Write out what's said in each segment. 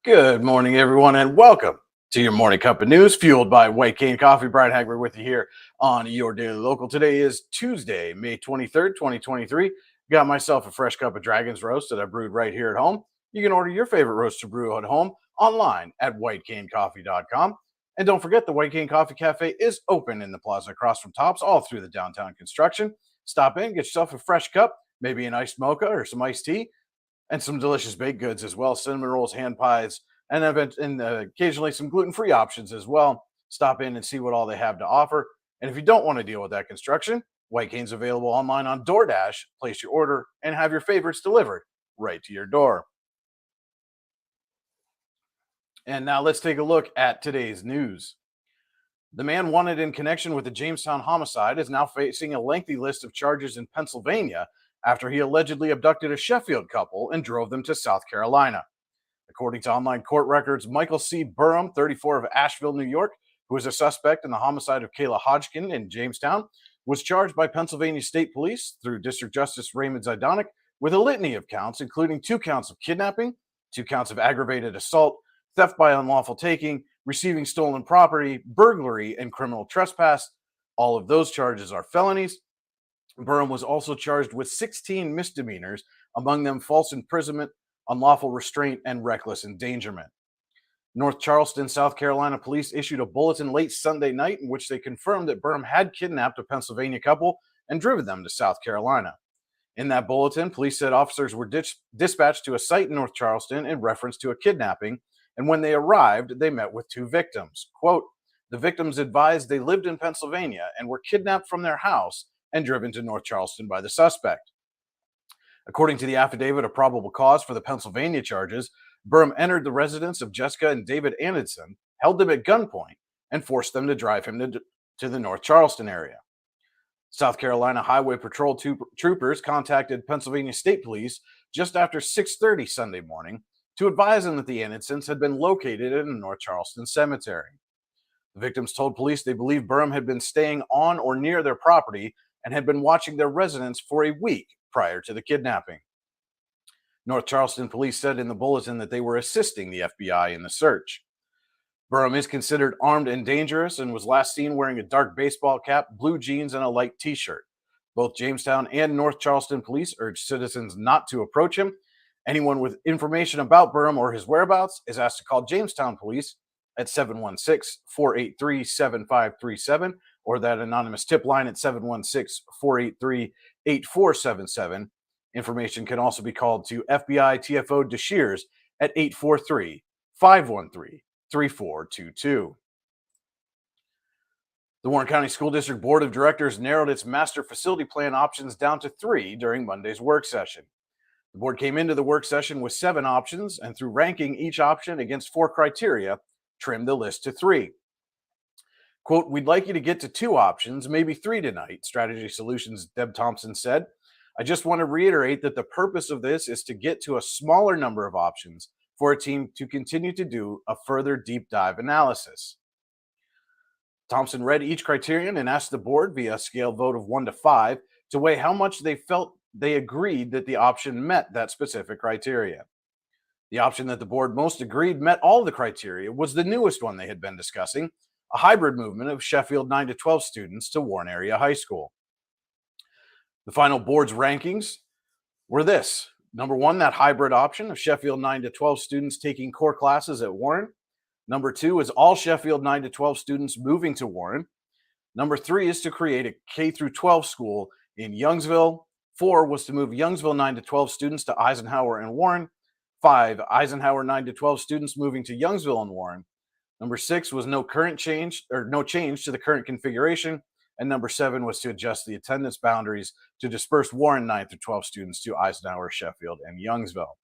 Good morning, everyone, and welcome to your morning cup of news, fueled by White Cane Coffee. Brian Hagberg with you here on your daily local. Today is Tuesday, May 23rd, 2023. Got myself a fresh cup of Dragon's Roast that I brewed right here at home. You can order your favorite roast to brew at home online at whitecanecoffee.com. And don't forget, the White Cane Coffee Cafe is open in the plaza across from Tops all through the downtown construction. Stop in, get yourself a fresh cup, maybe an iced mocha or some iced tea, and some delicious baked goods as well, cinnamon rolls, hand pies, and occasionally some gluten-free options as well. Stop in and see what all they have to offer. And if you don't want to deal with that construction, White Cane's available online on DoorDash. Place your order and have your favorites delivered right to your door. And now let's take a look at today's news. The man wanted in connection with the Jamestown homicide is now facing a lengthy list of charges in Pennsylvania after he allegedly abducted a Sheffield couple and drove them to South Carolina. According to online court records, Michael C. Burham, 34 of Asheville, New York, who is a suspect in the homicide of Kayla Hodgkin in Jamestown, was charged by Pennsylvania State Police through District Justice Raymond Zidonic with a litany of counts, including 2 counts of kidnapping, 2 counts of aggravated assault, theft by unlawful taking, receiving stolen property, burglary, and criminal trespass. All of those charges are felonies. Burham was also charged with 16 misdemeanors, among them false imprisonment, unlawful restraint, and reckless endangerment. North Charleston, South Carolina police issued a bulletin late Sunday night in which they confirmed that Burham had kidnapped a Pennsylvania couple and driven them to South Carolina. In that bulletin, police said officers were dispatched to a site in North Charleston in reference to a kidnapping, and when they arrived, they met with 2 victims. Quote, the victims advised they lived in Pennsylvania and were kidnapped from their house and driven to North Charleston by the suspect. According to the affidavit of probable cause for the Pennsylvania charges, Burham entered the residence of Jessica and David Anidson, held them at gunpoint, and forced them to drive him to the North Charleston area. South Carolina Highway Patrol troopers contacted Pennsylvania State Police just after 6:30 Sunday morning to advise them that the Anidsons had been located in a North Charleston cemetery. The victims told police they believed Burham had been staying on or near their property and had been watching their residence for a week prior to the kidnapping. North Charleston police said in the bulletin that they were assisting the FBI in the search. Burham is considered armed and dangerous and was last seen wearing a dark baseball cap, blue jeans, and a light t-shirt. Both Jamestown and North Charleston police urged citizens not to approach him. Anyone with information about Burham or his whereabouts is asked to call Jamestown police at 716-483-7537 or that anonymous tip line at 716-483-8477. Information can also be called to FBI TFO DeShears at 843-513-3422. The Warren County School District Board of Directors narrowed its master facility plan options down to 3 during Monday's work session. The board came into the work session with 7 options and through ranking each option against 4 criteria, trimmed the list to 3. Quote, we'd like you to get to 2 options, maybe 3 tonight, Strategy Solutions' Deb Thompson said. I just want to reiterate that the purpose of this is to get to a smaller number of options for a team to continue to do a further deep dive analysis. Thompson read each criterion and asked the board via a scale vote of 1 to 5 to weigh how much they felt they agreed that the option met that specific criteria. The option that the board most agreed met all the criteria was the newest one they had been discussing, a hybrid movement of Sheffield 9 to 12 students to Warren Area High School. The final board's rankings were this. Number 1, that hybrid option of Sheffield 9 to 12 students taking core classes at Warren. Number 2 is all Sheffield 9 to 12 students moving to Warren. Number 3 is to create a K through 12 school in Youngsville. 4 was to move Youngsville 9 to 12 students to Eisenhower and Warren. 5, Eisenhower 9 to 12 students moving to Youngsville and Warren. Number 6 was no change to the current configuration. And number 7 was to adjust the attendance boundaries to disperse Warren 9 through 12 students to Eisenhower, Sheffield, and Youngsville.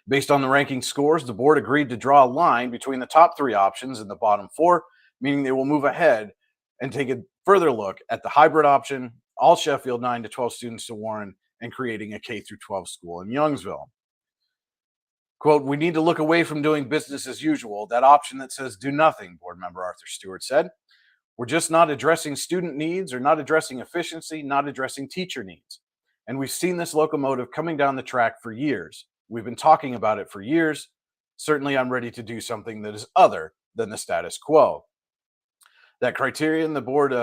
Based on the ranking scores, the board agreed to draw a line between the top 3 options and the bottom 4, meaning they will move ahead and take a further look at the hybrid option, all Sheffield 9 to 12 students to Warren, and creating a K through 12 school in Youngsville. Quote, we need to look away from doing business as usual, that option that says do nothing, board member Arthur Stewart said. We're just not addressing student needs or not addressing efficiency, not addressing teacher needs. And we've seen this locomotive coming down the track for years. We've been talking about it for years. Certainly, I'm ready to do something that is other than the status quo. That criterion the board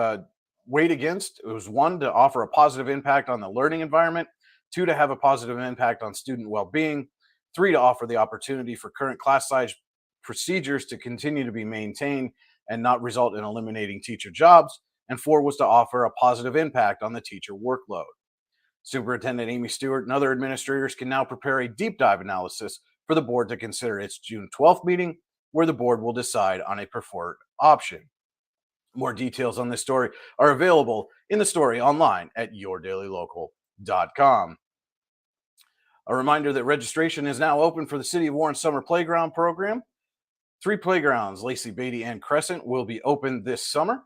weighed against it was one, to offer a positive impact on the learning environment, two, to have a positive impact on student well being, three, to offer the opportunity for current class size procedures to continue to be maintained and not result in eliminating teacher jobs, and four was to offer a positive impact on the teacher workload. Superintendent Amy Stewart and other administrators can now prepare a deep dive analysis for the board to consider its June 12th meeting, where the board will decide on a preferred option. More details on this story are available in the story online at yourdailylocal.com. A reminder that registration is now open for the City of Warren Summer Playground Program. 3 playgrounds, Lacey, Beatty, and Crescent, will be open this summer.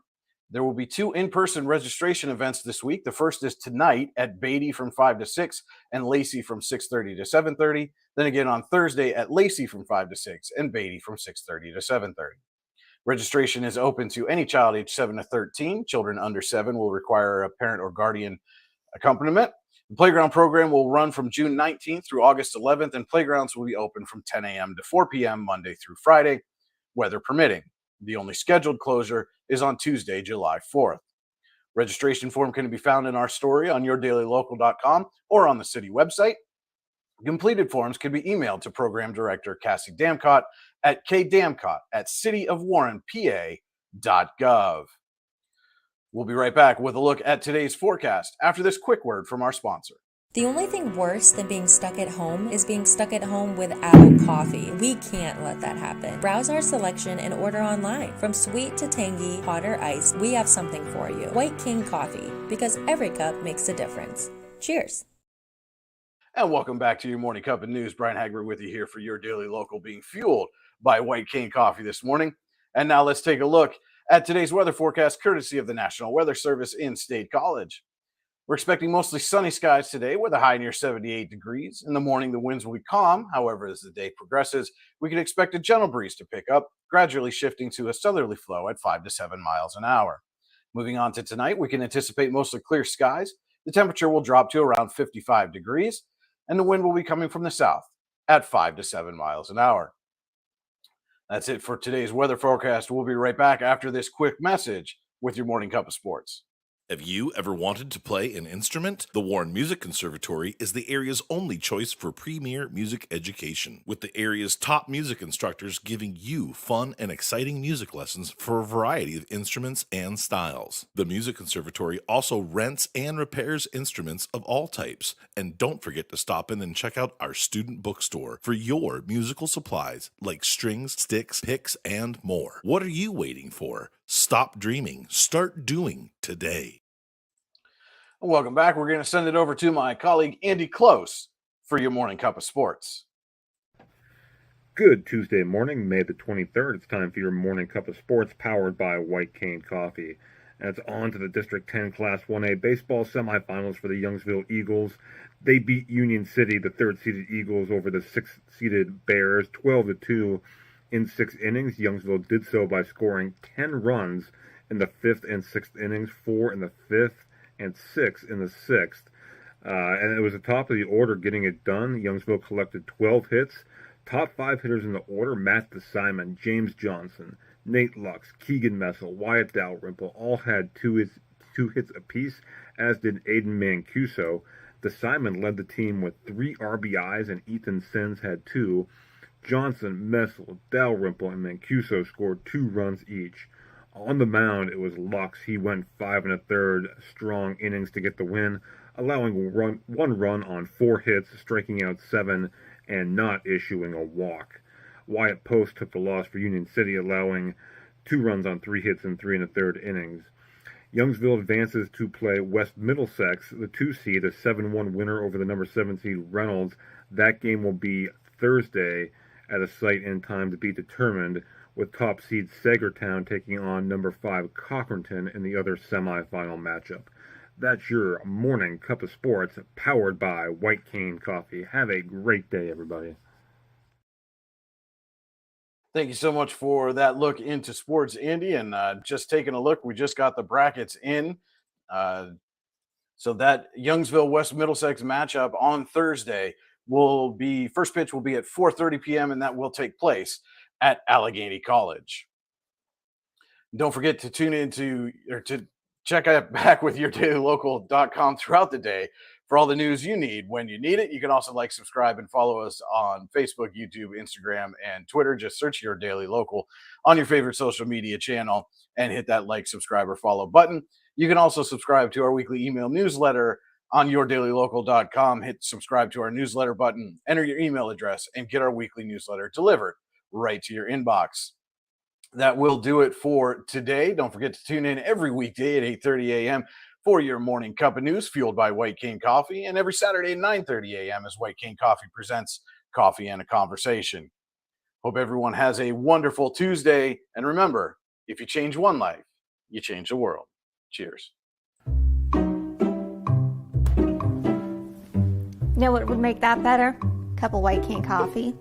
There will be 2 in-person registration events this week. The first is tonight at Beatty from 5 to 6 and Lacey from 6:30 to 7:30. Then again on Thursday at Lacey from 5 to 6 and Beatty from 6:30 to 7:30. Registration is open to any child aged 7 to 13. Children under 7 will require a parent or guardian accompaniment. The playground program will run from June 19th through August 11th, and playgrounds will be open from 10 a.m. to 4 p.m. Monday through Friday, weather permitting. The only scheduled closure is on Tuesday, July 4th. Registration form can be found in our story on yourdailylocal.com or on the city website. Completed forms can be emailed to Program Director Cassie Damcott at kdamcott@cityofwarrenpa.gov. We'll be right back with a look at today's forecast after this quick word from our sponsor. The only thing worse than being stuck at home is being stuck at home without coffee. We can't let that happen. Browse our selection and order online. From sweet to tangy, hot or iced, we have something for you. White King Coffee, because every cup makes a difference. Cheers. And welcome back to your Morning Cup of News. Brian Hagberg with you here for your Daily Local, being fueled by White Cane Coffee this morning. And now let's take a look at today's weather forecast, courtesy of the National Weather Service in State College. We're expecting mostly sunny skies today with a high near 78 degrees. In the morning, the winds will be calm. However, as the day progresses, we can expect a gentle breeze to pick up, gradually shifting to a southerly flow at 5 to 7 miles an hour. Moving on to tonight, we can anticipate mostly clear skies. The temperature will drop to around 55 degrees, and the wind will be coming from the south at 5 to 7 miles an hour. That's it for today's weather forecast. We'll be right back after this quick message with your Morning Cup of Sports. Have you ever wanted to play an instrument? The Warren Music Conservatory is the area's only choice for premier music education, with the area's top music instructors giving you fun and exciting music lessons for a variety of instruments and styles. The Music Conservatory also rents and repairs instruments of all types. And don't forget to stop in and check out our student bookstore for your musical supplies like strings, sticks, picks, and more. What are you waiting for? Stop dreaming. Start doing today. Welcome back. We're going to send it over to my colleague Andy Close for your Morning Cup of Sports. Good Tuesday morning, May the 23rd. It's time for your Morning Cup of Sports, powered by White Cane Coffee. And it's on to the District 10 Class 1A baseball semifinals for the Youngsville Eagles. They beat Union City, the third-seeded Eagles, over the sixth-seeded Bears, 12-2 in 6 innings. Youngsville did so by scoring 10 runs in the 5th and 6th innings, 4 in the 5th and 6 in the 6th. And it was the top of the order getting it done. Youngsville collected 12 hits. Top 5 hitters in the order: Matt DeSimon, James Johnson, Nate Lux, Keegan Messel, Wyatt Dalrymple, all had two hits apiece, as did Aiden Mancuso. DeSimon led the team with 3 RBIs, and Ethan Sins had 2. Johnson, Messel, Dalrymple, and Mancuso scored 2 runs each. On the mound, it was Lux. He went 5 1/3 strong innings to get the win, allowing 1 run on 4 hits, striking out 7, and not issuing a walk. Wyatt Post took the loss for Union City, allowing 2 runs on 3 hits in 3 1/3 innings. Youngsville advances to play West Middlesex, the 2 seed, a 7-1 winner over the number 7 seed Reynolds. That game will be Thursday at a site and time to be determined, with top seed Sagertown taking on number 5 Cochranton in the other semifinal matchup. That's your Morning Cup of Sports, powered by White Cane Coffee. Have a great day, everybody. Thank you so much for that look into sports, Andy. And just taking a look, we just got the brackets in. So that Youngsville West Middlesex matchup on Thursday first pitch will be at 4:30 p.m. and that will take place at Allegheny College. Don't forget to tune into or to check out back with yourdailylocal.com throughout the day for all the news you need when you need it. You can also like, subscribe, and follow us on Facebook, YouTube, Instagram, and Twitter. Just search Your Daily Local on your favorite social media channel and hit that like, subscribe, or follow button. You can also subscribe to our weekly email newsletter on yourdailylocal.com. Hit subscribe to our newsletter button, enter your email address, and get our weekly newsletter delivered right to your inbox. That will do it for today. Don't forget to tune in every weekday at 8:30 a.m. for your morning cup of news fueled by White Cane Coffee, and every Saturday at 9:30 a.m. as White Cane Coffee presents Coffee and a Conversation. Hope everyone has a wonderful Tuesday, and remember, if you change one life, you change the world. Cheers. You know what would make that better? A cup of White Cane coffee.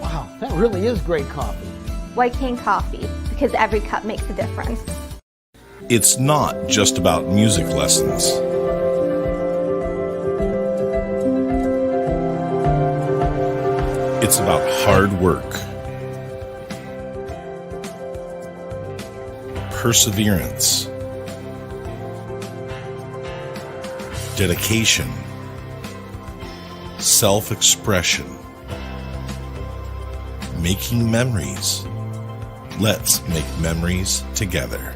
Wow, that really is great coffee. White Cane coffee, because every cup makes a difference. It's not just about music lessons. It's about hard work, perseverance, dedication, self-expression, making memories. Let's make memories together.